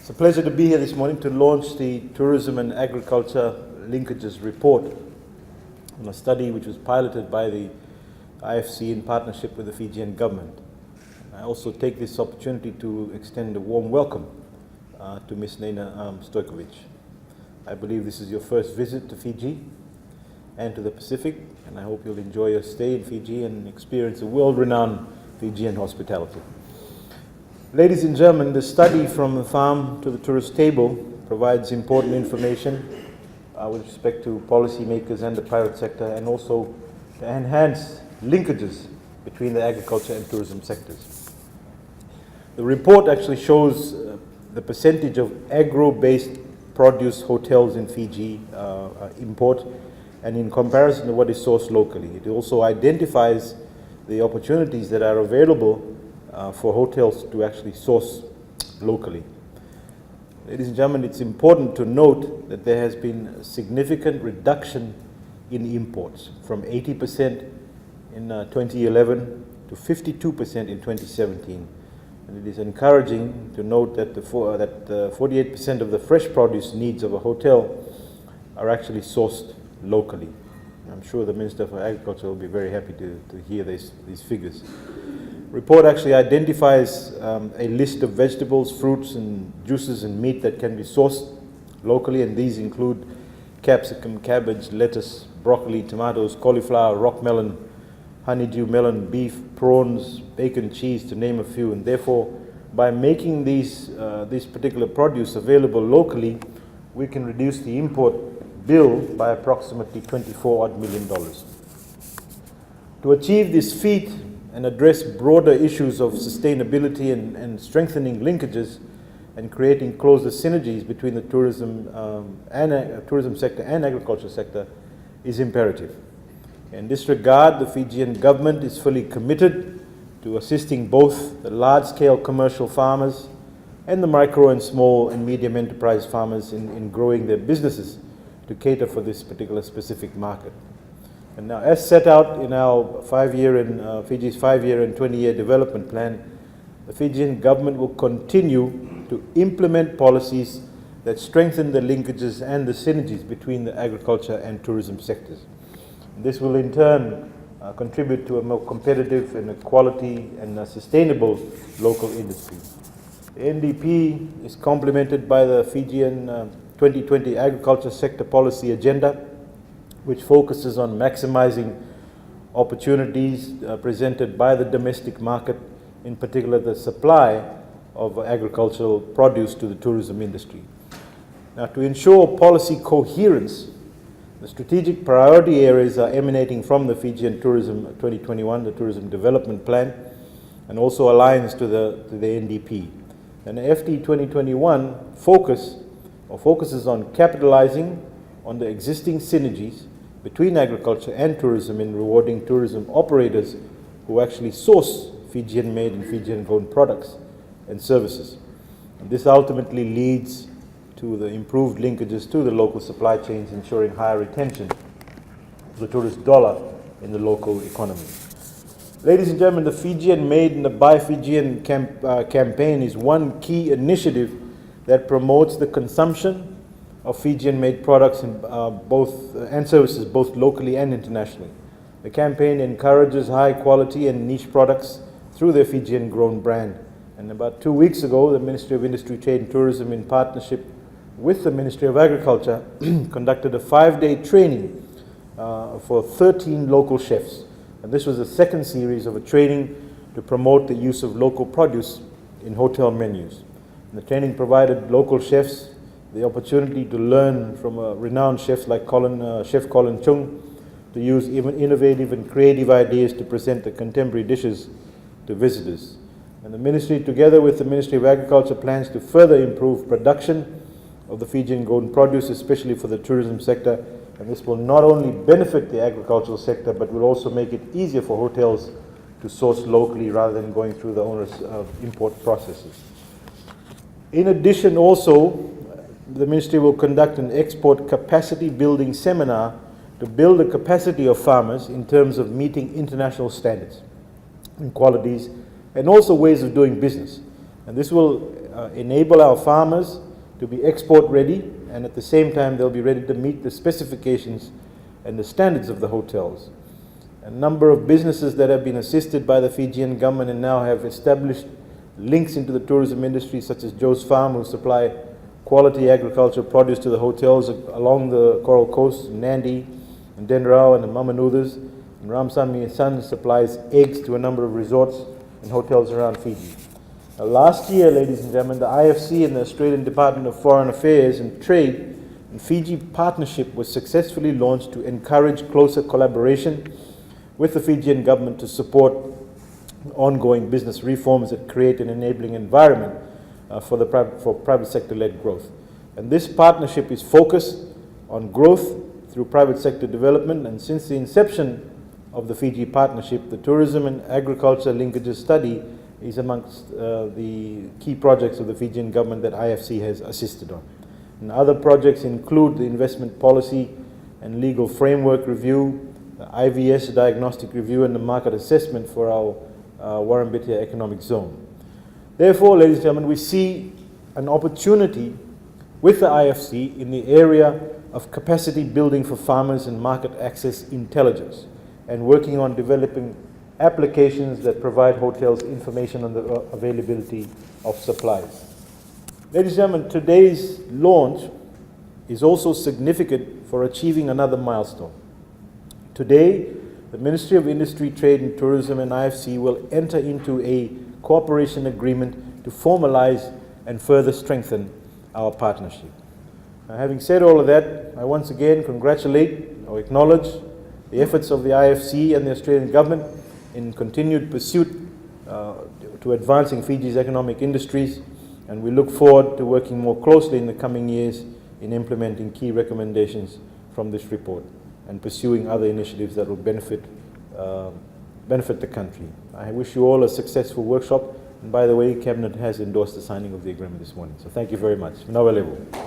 It's a pleasure to be here this morning to launch the Tourism and Agriculture Linkages Report on a study which was piloted by the IFC in partnership with the Fijian government. I also take this opportunity to extend a warm welcome to Ms. Nena Stojkovic. I believe this is your first visit to Fiji and to the Pacific, and I hope you'll enjoy your stay in Fiji and experience the world-renowned Fijian hospitality. Ladies and gentlemen, the study From the Farm to the Tourist Table provides important information with respect to policymakers and the private sector, and also to enhance linkages between the agriculture and tourism sectors. The report actually shows the percentage of agro-based produce hotels in Fiji import, and in comparison to what is sourced locally. It also identifies the opportunities that are available for hotels to actually source locally. Ladies and gentlemen, it's important to note that there has been a significant reduction in imports from 80% in 2011 to 52% in 2017. And it is encouraging to note that 48% of the fresh produce needs of a hotel are actually sourced locally. I'm sure the Minister for Agriculture will be very happy to hear these figures. The report actually identifies a list of vegetables, fruits and juices and meat that can be sourced locally, and these include capsicum, cabbage, lettuce, broccoli, tomatoes, cauliflower, rock melon, honeydew melon, beef, prawns, bacon, cheese, to name a few. And therefore, by making these particular produce available locally, we can reduce the import bill by approximately $24 million. To achieve this feat and address broader issues of sustainability and strengthening linkages and creating closer synergies between the tourism sector and agriculture sector is imperative. In this regard, the Fijian government is fully committed to assisting both the large-scale commercial farmers and the micro and small and medium enterprise farmers in growing their businesses to cater for this particular specific market. And now, as set out in our Fiji's 5-year and 20-year development plan, the Fijian government will continue to implement policies that strengthen the linkages and the synergies between the agriculture and tourism sectors. This will in turn contribute to a more competitive and a quality and a sustainable local industry. The NDP is complemented by the Fijian 2020 Agriculture Sector Policy Agenda, which focuses on maximizing opportunities presented by the domestic market, in particular the supply of agricultural produce to the tourism industry. Now, to ensure policy coherence, the strategic priority areas are emanating from the Fijian Tourism 2021, the Tourism Development Plan, and also aligns to the NDP. And the FT 2021 focuses on capitalizing on the existing synergies between agriculture and tourism in rewarding tourism operators who actually source Fijian-made and Fijian-grown products and services. And this ultimately leads to the improved linkages to the local supply chains, ensuring higher retention of the tourist dollar in the local economy. Ladies and gentlemen, the Fijian Made and the Buy Fijian campaign is one key initiative that promotes the consumption of Fijian-made products and services both locally and internationally. The campaign encourages high quality and niche products through their Fijian-grown brand. And about 2 weeks ago, the Ministry of Industry, Trade and Tourism, in partnership with the Ministry of Agriculture, conducted a 5-day training for 13 local chefs. And this was the second series of a training to promote the use of local produce in hotel menus. And the training provided local chefs the opportunity to learn from renowned chefs like Chef Colin Chung to use even innovative and creative ideas to present the contemporary dishes to visitors. And the Ministry, together with the Ministry of Agriculture, plans to further improve production of the Fijian-grown produce, especially for the tourism sector. And this will not only benefit the agricultural sector, but will also make it easier for hotels to source locally rather than going through the onerous import processes. In addition, also, the Ministry will conduct an export capacity building seminar to build the capacity of farmers in terms of meeting international standards and qualities, and also ways of doing business. And this will enable our farmers to be export ready, and at the same time they'll be ready to meet the specifications and the standards of the hotels. A number of businesses that have been assisted by the Fijian government and now have established links into the tourism industry, such as Joe's Farm, who supply quality agricultural produce to the hotels along the Coral Coast, Nandi, and Denrao and the Mamanuthas. And Ramsamy & Sons supplies eggs to a number of resorts and hotels around Fiji. Last year, ladies and gentlemen, the IFC and the Australian Department of Foreign Affairs and Trade and Fiji partnership was successfully launched to encourage closer collaboration with the Fijian government to support ongoing business reforms that create an enabling environment for private sector-led growth. And this partnership is focused on growth through private sector development, and since the inception of the Fiji partnership, the Tourism and Agriculture Linkages Study is amongst the key projects of the Fijian government that IFC has assisted on. And other projects include the investment policy and legal framework review, the IVS diagnostic review, and the market assessment for our Warrambitia economic zone. Therefore, ladies and gentlemen, we see an opportunity with the IFC in the area of capacity building for farmers and market access intelligence, and working on developing applications that provide hotels information on the availability of supplies. Ladies and gentlemen, today's launch is also significant for achieving another milestone. Today, the Ministry of Industry, Trade and Tourism and IFC will enter into a cooperation agreement to formalize and further strengthen our partnership. Now, having said all of that, I once again congratulate or acknowledge the efforts of the IFC and the Australian government in continued pursuit to advancing Fiji's economic industries, and we look forward to working more closely in the coming years in implementing key recommendations from this report and pursuing other initiatives that will benefit the country. I wish you all a successful workshop, and by the way, Cabinet has endorsed the signing of the agreement this morning. So thank you very much. Nawalewu.